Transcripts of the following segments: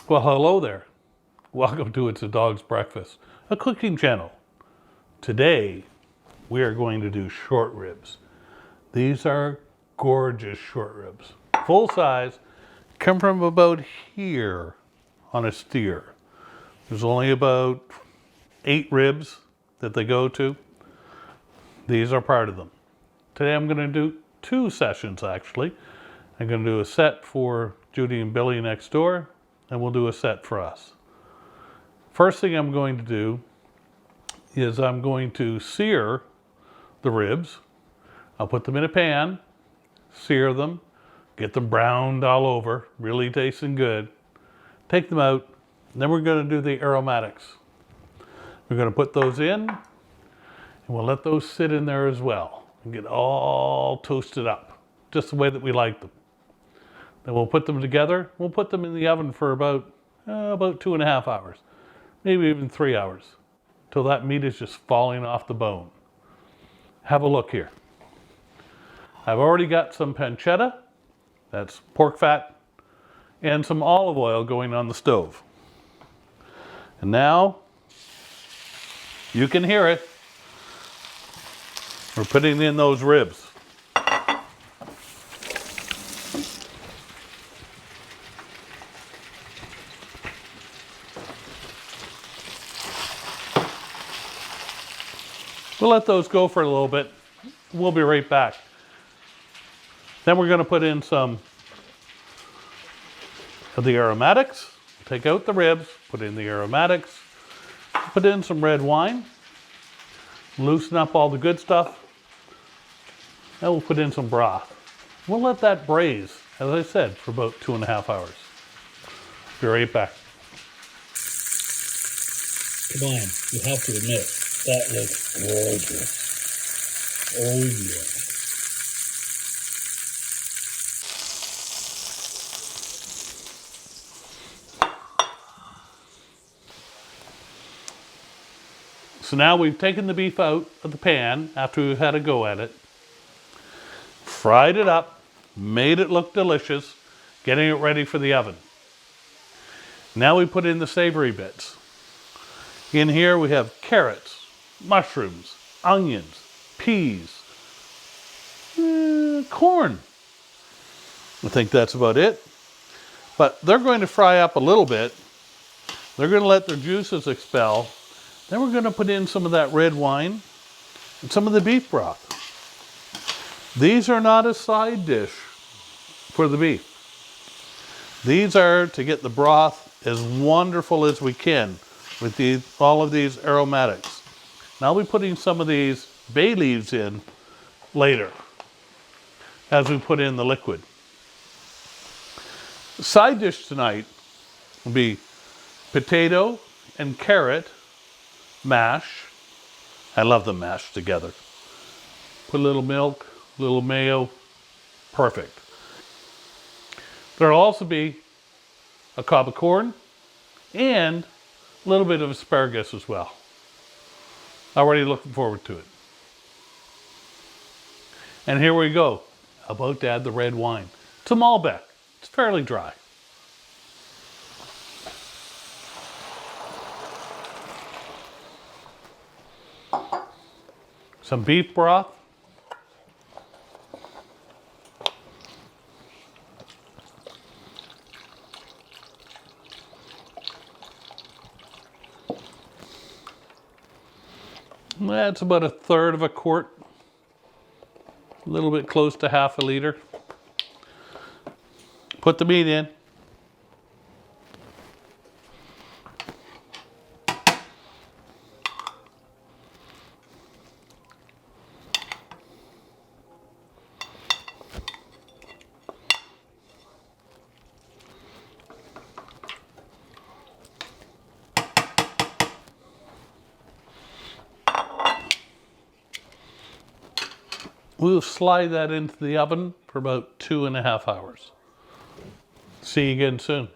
Well, hello there. Welcome to It's a Dog's Breakfast, a cooking channel. Today, we are going to do short ribs. These are gorgeous short ribs. Full size, come from about here on a steer. There's only about 8 ribs that they go to. These are part of them. Today I'm going to do 2 sessions actually. I'm going to do a set for Judy and Billy next door, and we'll do a set for us. First thing I'm going to do is I'm going to sear the ribs. I'll put them in a pan, sear them, get them browned all over, really tasting good. Take them out, and then we're going to do the aromatics. We're going to put those in, and we'll let those sit in there as well and get all toasted up, just the way that we like them. Then we'll put them together. We'll put them in the oven for about 2.5 hours, maybe even 3 hours, till that meat is just falling off the bone. Have a look here. I've already got some pancetta, that's pork fat, and some olive oil going on the stove. And now, you can hear it. We're putting in those ribs. We'll let those go for a little bit. We'll be right back. Then we're going to put in some of the aromatics. Take out the ribs, put in the aromatics, put in some red wine, loosen up all the good stuff, and we'll put in some broth. We'll let that braise, as I said, for about 2.5 hours. Be right back. Come on, you have to admit, that looks gorgeous. Oh yeah. So now we've taken the beef out of the pan after we've had a go at it, fried it up, made it look delicious, getting it ready for the oven. Now we put in the savory bits. In here we have carrots, mushrooms, onions, peas, corn. I think that's about it. But they're going to fry up a little bit. They're going to let their juices expel. Then we're going to put in some of that red wine and some of the beef broth. These are not a side dish for the beef. These are to get the broth as wonderful as we can with all of these aromatics. Now I'll be putting some of these bay leaves in later as we put in the liquid. The side dish tonight will be potato and carrot mash. I love them mashed together. Put a little milk, a little mayo, perfect. There'll also be a cob of corn and a little bit of asparagus as well. Already looking forward to it. And here we go. About to add the red wine. It's a Malbec. It's fairly dry. Some beef broth. That's about 1/3 of a quart. A little bit close to 1/2 liter. Put the meat in. We'll slide that into the oven for about 2.5 hours. See you again soon.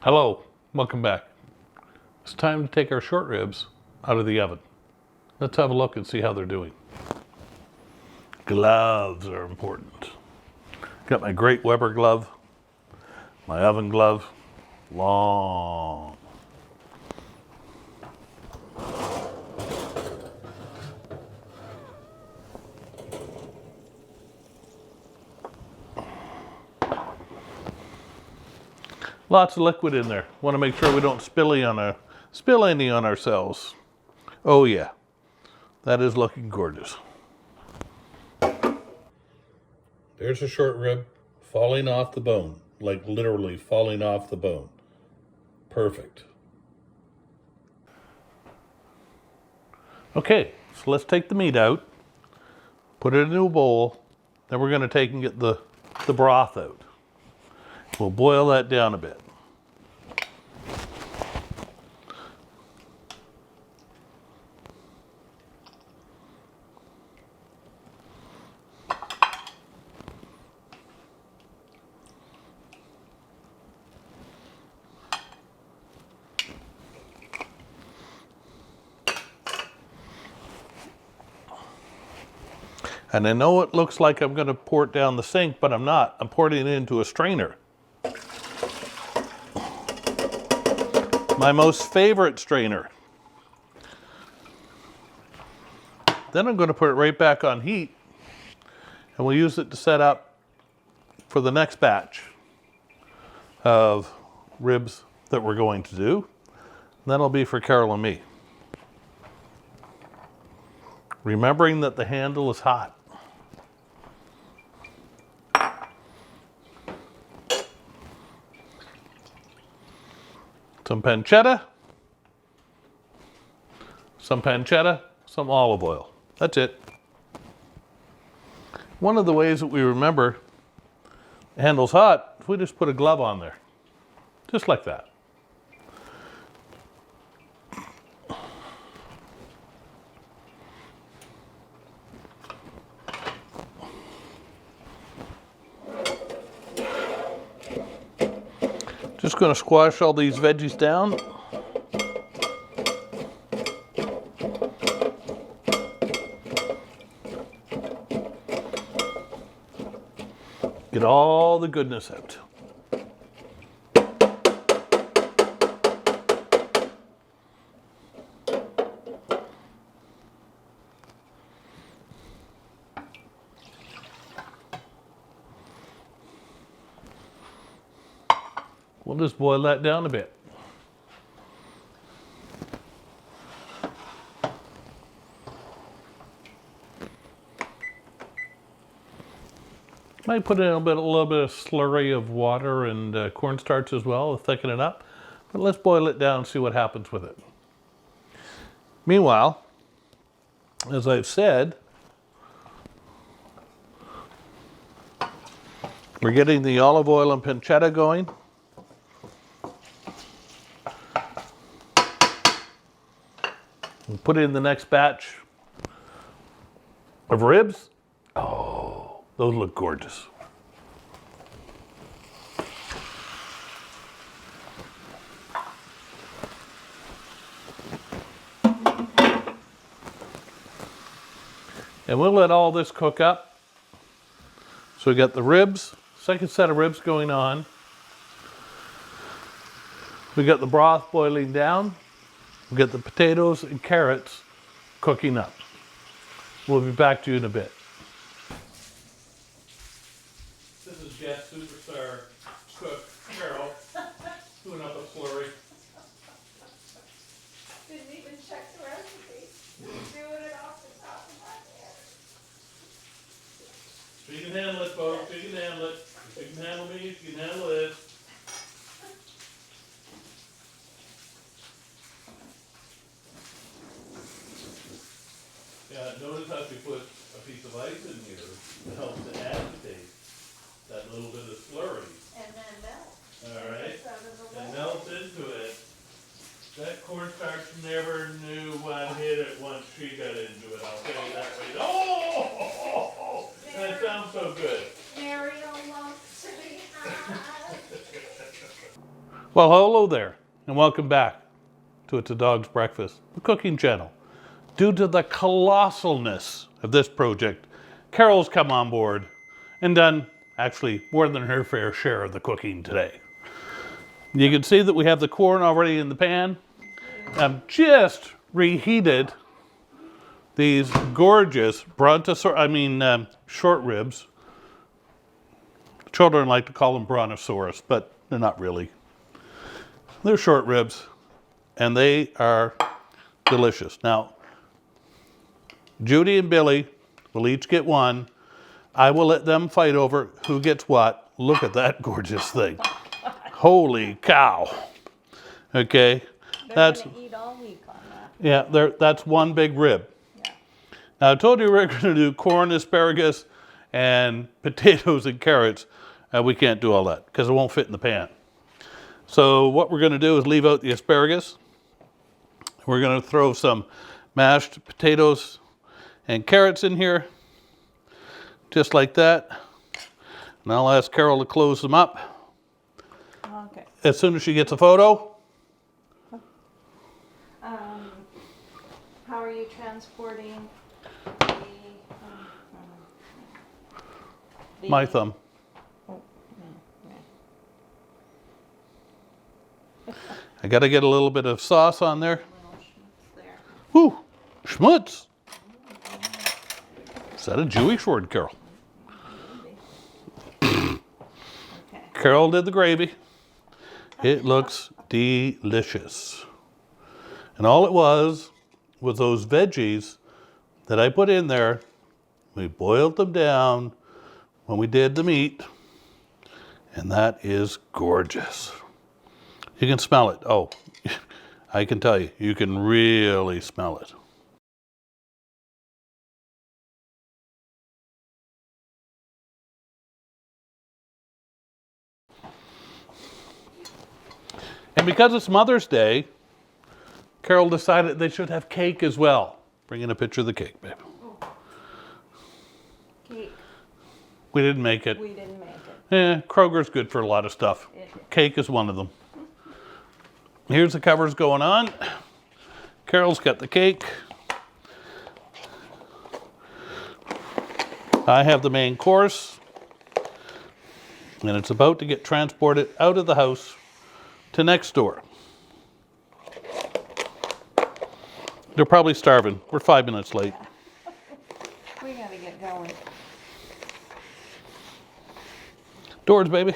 Hello, welcome back. It's time to take our short ribs out of the oven. Let's have a look and see how they're doing. Gloves are important. Got my great Weber glove, my oven glove, long. Lots of liquid in there. Want to make sure we don't spill any on ourselves. Oh yeah, that is looking gorgeous. There's a short rib falling off the bone, like literally falling off the bone. Perfect. Okay, so let's take the meat out, put it into a bowl, then we're going to take and get the broth out. We'll boil that down a bit. And I know it looks like I'm going to pour it down the sink, but I'm not. I'm pouring it into a strainer. My most favorite strainer. Then I'm going to put it right back on heat, and we'll use it to set up for the next batch of ribs that we're going to do. And that'll be for Carol and me. Remembering that the handle is hot. Some pancetta, some olive oil. That's it. One of the ways that we remember the handle's hot, if we just put a glove on there, just like that. Just going to squash all these veggies down. Get all the goodness out. We'll just boil that down a bit. Might put in a little bit of slurry of water and cornstarch as well to thicken it up. But let's boil it down and see what happens with it. Meanwhile, as I've said, we're getting the olive oil and pancetta going. We'll put in the next batch of ribs. Oh, those look gorgeous. And we'll let all this cook up. So we got the ribs, second set of ribs going on. We got the broth boiling down. We got the potatoes and carrots cooking up. We'll be back to you in a bit. This is Jeff's superstar cook, Carol, doing up a slurry. Didn't even check the recipe. Doing it off the top of my head. So you can handle it, folks. You can handle it. If you can handle me, you can handle this. Yeah, notice how she put a piece of ice in here to help to agitate that little bit of slurry. And then melt. All right, It's out of the and way. melts into it. That cornstarch never knew what hit it once she got into it. I'll tell you that right. Oh, that sounds so good. Mario wants to be high. Well, hello there, and welcome back to It's a Dog's Breakfast, the cooking channel. Due to the colossalness of this project, Carol's come on board and done actually more than her fair share of the cooking today. You can see that we have the corn already in the pan. I've just reheated these gorgeous short ribs. Children like to call them brontosaurus, but they're not really. They're short ribs, and they are delicious. Now, Judy and Billy will each get one. I will let them fight over who gets what. Look at that gorgeous thing. Holy cow. Okay, They're gonna eat all week on that. yeah, that's one big rib. Yeah. Now I told you we were going to do corn, asparagus, and potatoes and carrots. We can't do all that because it won't fit in the pan. So what we're going to do is leave out the asparagus. We're going to throw some mashed potatoes and carrots in here, just like that. And I'll ask Carol to close them up Okay. as soon as she gets a photo. How are you transporting the, My thumb. Oh, yeah. I got to get a little bit of sauce on there. Little schmutz there. Whoo, schmutz. Is that a Jewish word, Carol? Okay. Carol did the gravy. It looks delicious. And all it was those veggies that I put in there. We boiled them down when we did the meat. And that is gorgeous. You can smell it. Oh, I can tell you, you can really smell it. And because it's Mother's Day, Carol decided they should have cake as well. Bring in a picture of the cake, babe. Cake. We didn't make it. We didn't make it. Kroger's good for a lot of stuff. Cake is one of them. Here's the covers going on. Carol's got the cake. I have the main course. And it's about to get transported out of the house to next door. They're probably starving. We're 5 minutes late. We gotta get going. Doors, baby.